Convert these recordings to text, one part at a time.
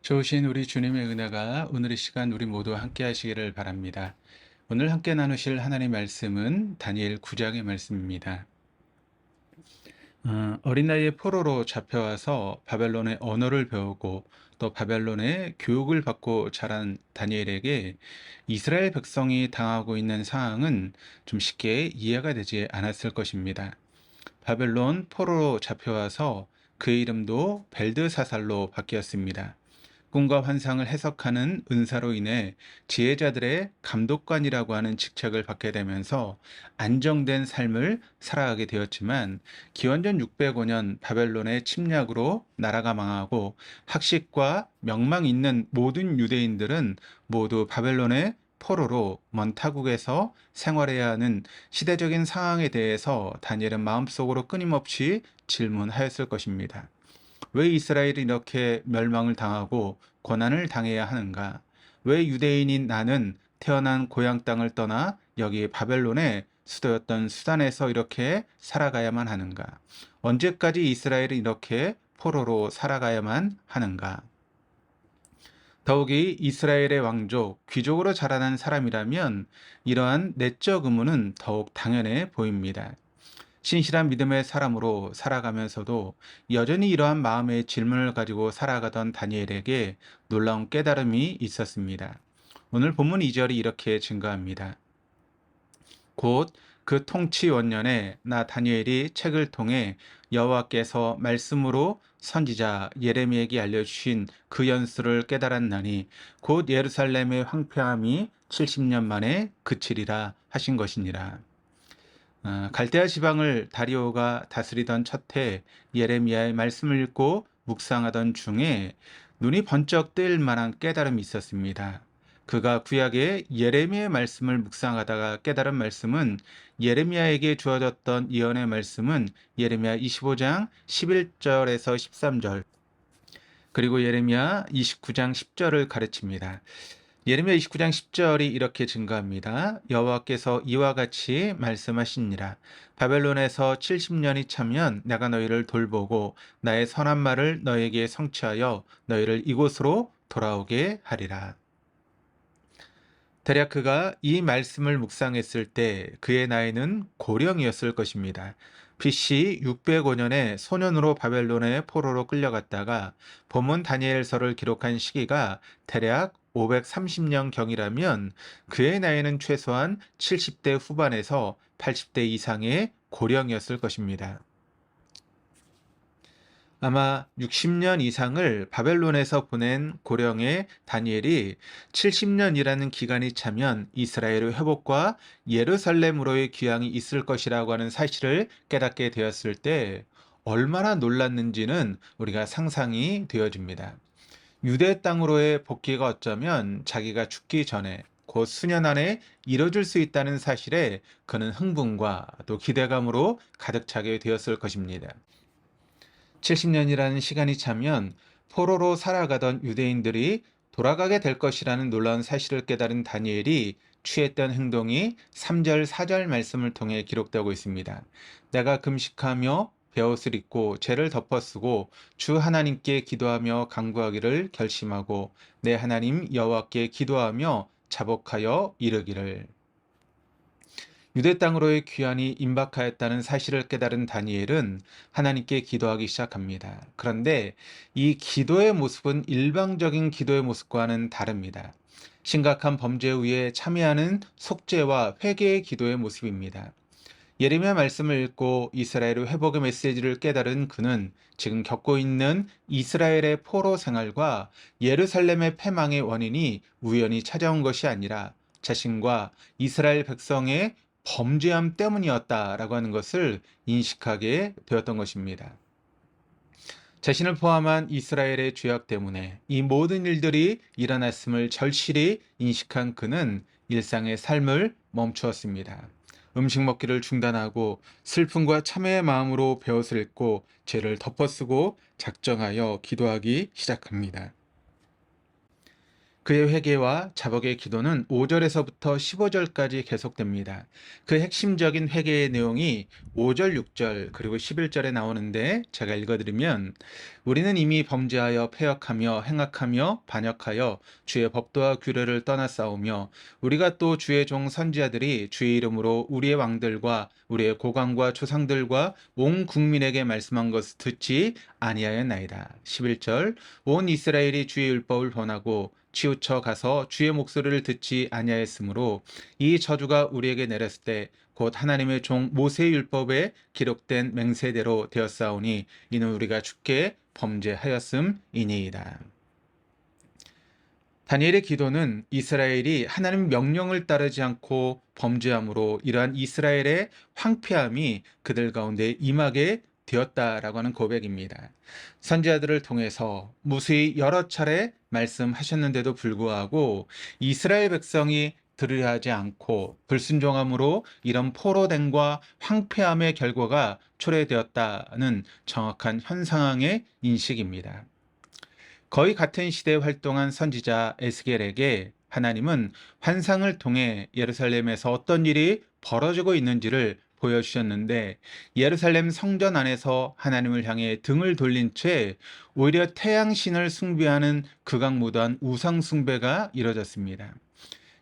좋으신 우리 주님의 은혜가 오늘 이 시간 우리 모두 함께 하시기를 바랍니다. 오늘 함께 나누실 하나님의 말씀은 다니엘 9장의 말씀입니다. 어린 나이에 포로로 잡혀와서 바벨론의 언어를 배우고 또 바벨론의 교육을 받고 자란 다니엘에게 이스라엘 백성이 당하고 있는 상황은 좀 쉽게 이해가 되지 않았을 것입니다. 바벨론 포로로 잡혀와서 그의 이름도 벨드사살로 바뀌었습니다. 꿈과 환상을 해석하는 은사로 인해 지혜자들의 감독관이라고 하는 직책을 받게 되면서 안정된 삶을 살아가게 되었지만 기원전 605년 바벨론의 침략으로 나라가 망하고 학식과 명망 있는 모든 유대인들은 모두 바벨론의 포로로 먼 타국에서 생활해야 하는 시대적인 상황에 대해서 다니엘은 마음속으로 끊임없이 질문하였을 것입니다. 왜 이스라엘이 이렇게 멸망을 당하고 고난을 당해야 하는가? 왜 유대인인 나는 태어난 고향 땅을 떠나 여기 바벨론의 수도였던 수단에서 이렇게 살아가야만 하는가? 언제까지 이스라엘은 이렇게 포로로 살아가야만 하는가? 더욱이 이스라엘의 왕족, 귀족으로 자라난 사람이라면 이러한 내적 의무는 더욱 당연해 보입니다. 신실한 믿음의 사람으로 살아가면서도 여전히 이러한 마음의 질문을 가지고 살아가던 다니엘에게 놀라운 깨달음이 있었습니다. 오늘 본문 2절이 이렇게 증가합니다. 곧 그 통치 원년에 나 다니엘이 책을 통해 여호와께서 말씀으로 선지자 예레미야에게 알려주신 그 연수를 깨달았나니 곧 예루살렘의 황폐함이 70년 만에 그치리라 하신 것이니라. 갈대아 지방을 다리오가 다스리던 첫해 예레미야의 말씀을 읽고 묵상하던 중에 눈이 번쩍 뜨일 만한 깨달음이 있었습니다. 그가 구약의 예레미야의 말씀을 묵상하다가 깨달은 말씀은 예레미야에게 주어졌던 예언의 말씀은 예레미야 25장 11절에서 13절 그리고 예레미야 29장 10절을 가르칩니다. 예레미야 29장 10절이 이렇게 증가합니다. 여호와께서 이와 같이 말씀하시니라. 바벨론에서 70년이 차면 내가 너희를 돌보고 나의 선한 말을 너희에게 성취하여 너희를 이곳으로 돌아오게 하리라. 대략 그가 이 말씀을 묵상했을 때 그의 나이는 고령이었을 것입니다. BC 605년에 소년으로 바벨론의 포로로 끌려갔다가 본문 다니엘서를 기록한 시기가 대략 530년 경이라면 그의 나이는 최소한 70대 후반에서 80대 이상의 고령이었을 것입니다. 아마 60년 이상을 바벨론에서 보낸 고령의 다니엘이 70년이라는 기간이 차면 이스라엘의 회복과 예루살렘으로의 귀향이 있을 것이라고 하는 사실을 깨닫게 되었을 때 얼마나 놀랐는지는 우리가 상상이 되어집니다. 유대 땅으로의 복귀가 어쩌면 자기가 죽기 전에 곧 수년 안에 이뤄질 수 있다는 사실에 그는 흥분과 또 기대감으로 가득 차게 되었을 것입니다. 70년이라는 시간이 차면 포로로 살아가던 유대인들이 돌아가게 될 것이라는 놀라운 사실을 깨달은 다니엘이 취했던 행동이 3절, 4절 말씀을 통해 기록되고 있습니다. 내가 금식하며 베옷을 입고 죄를 덮어쓰고 주 하나님께 기도하며 간구하기를 결심하고 내 하나님 여호와께 기도하며 자복하여 이르기를. 유대 땅으로의 귀환이 임박하였다는 사실을 깨달은 다니엘은 하나님께 기도하기 시작합니다. 그런데 이 기도의 모습은 일방적인 기도의 모습과는 다릅니다. 심각한 범죄 후에 참여하는 속죄와 회개의 기도의 모습입니다. 예레미야 말씀을 읽고 이스라엘의 회복의 메시지를 깨달은 그는 지금 겪고 있는 이스라엘의 포로 생활과 예루살렘의 패망의 원인이 우연히 찾아온 것이 아니라 자신과 이스라엘 백성의 범죄함 때문이었다라고 하는 것을 인식하게 되었던 것입니다. 자신을 포함한 이스라엘의 죄악 때문에 이 모든 일들이 일어났음을 절실히 인식한 그는 일상의 삶을 멈추었습니다. 음식 먹기를 중단하고 슬픔과 참회의 마음으로 베옷을 입고 죄를 덮어쓰고 작정하여 기도하기 시작합니다. 그의 회개와 자복의 기도는 5절에서부터 15절까지 계속됩니다. 그 핵심적인 회개의 내용이 5절, 6절, 그리고 11절에 나오는데 제가 읽어드리면 우리는 이미 범죄하여 패역하며 행악하며 반역하여 주의 법도와 규례를 떠나 싸우며 우리가 또 주의 종 선지자들이 주의 이름으로 우리의 왕들과 우리의 고관과 조상들과 온 국민에게 말씀한 것을 듣지 아니하였나이다. 11절 온 이스라엘이 주의 율법을 번하고 치우쳐 가서 주의 목소리를 듣지 아니하였으므로 이 저주가 우리에게 내렸을 때 곧 하나님의 종 모세의 율법에 기록된 맹세대로 되었사오니 이는 우리가 주께 범죄하였음이니이다. 다니엘의 기도는 이스라엘이 하나님 명령을 따르지 않고 범죄함으로 이러한 이스라엘의 황폐함이 그들 가운데 임하게 되었다라고 하는 고백입니다. 선지자들을 통해서 무수히 여러 차례 말씀하셨는데도 불구하고 이스라엘 백성이 들으려 하지 않고 불순종함으로 이런 포로됨과 황폐함의 결과가 초래되었다는 정확한 현 상황의 인식입니다. 거의 같은 시대에 활동한 선지자 에스겔에게 하나님은 환상을 통해 예루살렘에서 어떤 일이 벌어지고 있는지를 보여주셨는데 예루살렘 성전 안에서 하나님을 향해 등을 돌린 채 오히려 태양신을 숭배하는 극악무도한 우상 숭배가 이뤄졌습니다.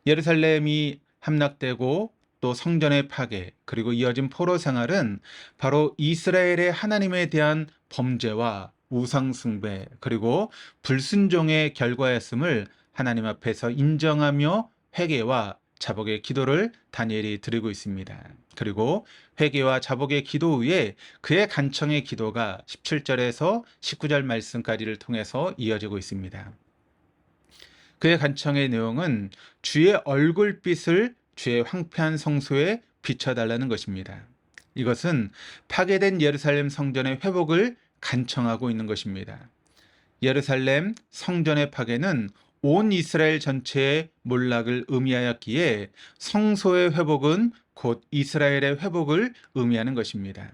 예루살렘이 함락되고 또 성전의 파괴 그리고 이어진 포로 생활은 바로 이스라엘의 하나님에 대한 범죄와 우상 숭배 그리고 불순종의 결과였음을 하나님 앞에서 인정하며 회개와 자복의 기도를 다니엘이 드리고 있습니다. 그리고 회개와 자복의 기도 후에 그의 간청의 기도가 17절에서 19절 말씀까지를 통해서 이어지고 있습니다. 그의 간청의 내용은 주의 얼굴빛을 주의 황폐한 성소에 비춰달라는 것입니다. 이것은 파괴된 예루살렘 성전의 회복을 간청하고 있는 것입니다. 예루살렘 성전의 파괴는 온 이스라엘 전체의 몰락을 의미하였기에 성소의 회복은 곧 이스라엘의 회복을 의미하는 것입니다.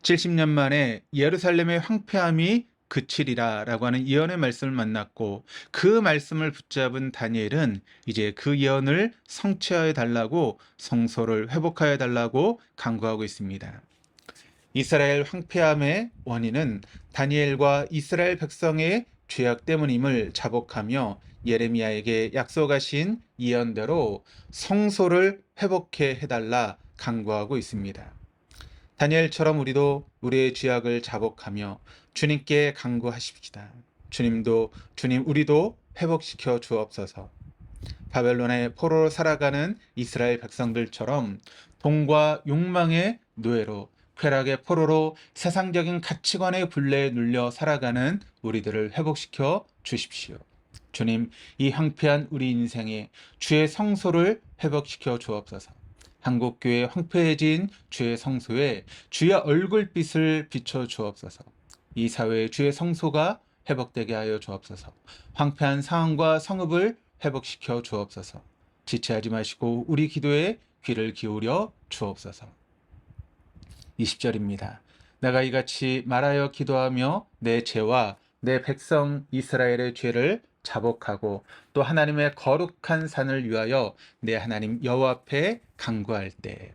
70년 만에 예루살렘의 황폐함이 그치리라 라고 하는 예언의 말씀을 만났고 그 말씀을 붙잡은 다니엘은 이제 그 예언을 성취하여 달라고 성소를 회복하여 달라고 간구하고 있습니다. 이스라엘 황폐함의 원인은 다니엘과 이스라엘 백성의 죄악 때문임을 자복하며 예레미야에게 약속하신 예언대로 성소를 회복해 해달라 간구하고 있습니다. 다니엘처럼 우리도 우리의 죄악을 자복하며 주님께 간구하십시다. 주님 우리도 회복시켜 주옵소서. 바벨론의 포로로 살아가는 이스라엘 백성들처럼 돈과 욕망의 노예로 쾌락의 포로로 세상적인 가치관의 굴레에 눌려 살아가는 우리들을 회복시켜 주십시오. 주님, 이 황폐한 우리 인생에 주의 성소를 회복시켜 주옵소서. 한국교회 황폐해진 주의 성소에 주의 얼굴빛을 비춰 주옵소서. 이 사회에 주의 성소가 회복되게 하여 주옵소서. 황폐한 상황과 성읍을 회복시켜 주옵소서. 지체하지 마시고 우리 기도에 귀를 기울여 주옵소서. 20절입니다. 내가 이같이 말하여 기도하며 내 죄와 내 백성 이스라엘의 죄를 자복하고 또 하나님의 거룩한 산을 위하여 내 하나님 여호와 앞에 간구할 때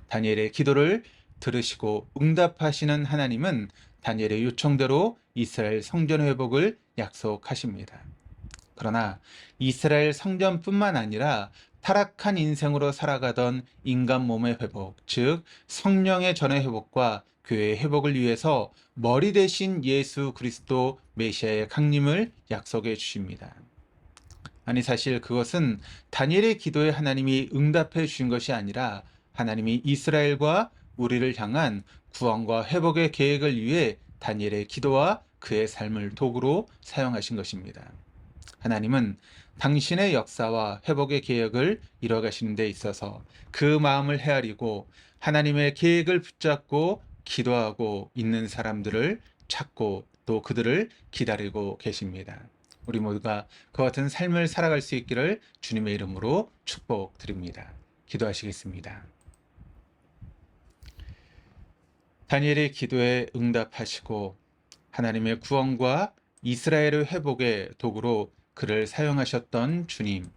다니엘의 기도를 들으시고 응답하시는 하나님은 다니엘의 요청대로 이스라엘 성전 회복을 약속하십니다. 그러나 이스라엘 성전뿐만 아니라 타락한 인생으로 살아가던 인간 몸의 회복, 즉 성령의 전의 회복과 교회의 회복을 위해서 머리 대신 예수 그리스도 메시아의 강림을 약속해 주십니다. 아니 사실 그것은 다니엘의 기도에 하나님이 응답해 주신 것이 아니라 하나님이 이스라엘과 우리를 향한 구원과 회복의 계획을 위해 다니엘의 기도와 그의 삶을 도구로 사용하신 것입니다. 하나님은 당신의 역사와 회복의 계획을 이뤄가시는 데 있어서 그 마음을 헤아리고 하나님의 계획을 붙잡고 기도하고 있는 사람들을 찾고 또 그들을 기다리고 계십니다. 우리 모두가 그와 같은 삶을 살아갈 수 있기를 주님의 이름으로 축복드립니다. 기도하시겠습니다. 다니엘의 기도에 응답하시고 하나님의 구원과 이스라엘의 회복의 도구로 그를 사용하셨던 주님.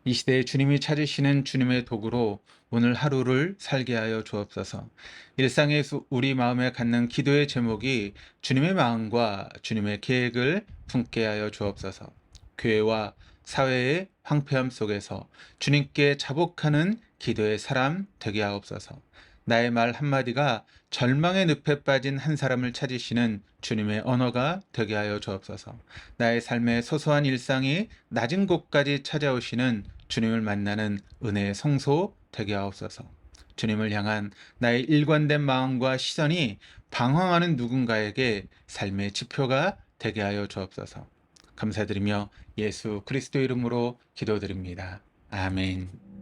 이 시대에 주님이 찾으시는 주님의 도구로 오늘 하루를 살게 하여 주옵소서. 일상에서 우리 마음에 갖는 기도의 제목이 주님의 마음과 주님의 계획을 품게 하여 주옵소서. 교회와 사회의 황폐함 속에서 주님께 자복하는 기도의 사람 되게 하옵소서. 나의 말 한마디가 절망의 늪에 빠진 한 사람을 찾으시는 주님의 언어가 되게 하여 주옵소서. 나의 삶의 소소한 일상이 낮은 곳까지 찾아오시는 주님을 만나는 은혜의 성소 되게 하옵소서. 주님을 향한 나의 일관된 마음과 시선이 방황하는 누군가에게 삶의 지표가 되게 하여 주옵소서. 감사드리며 예수 그리스도 이름으로 기도드립니다. 아멘.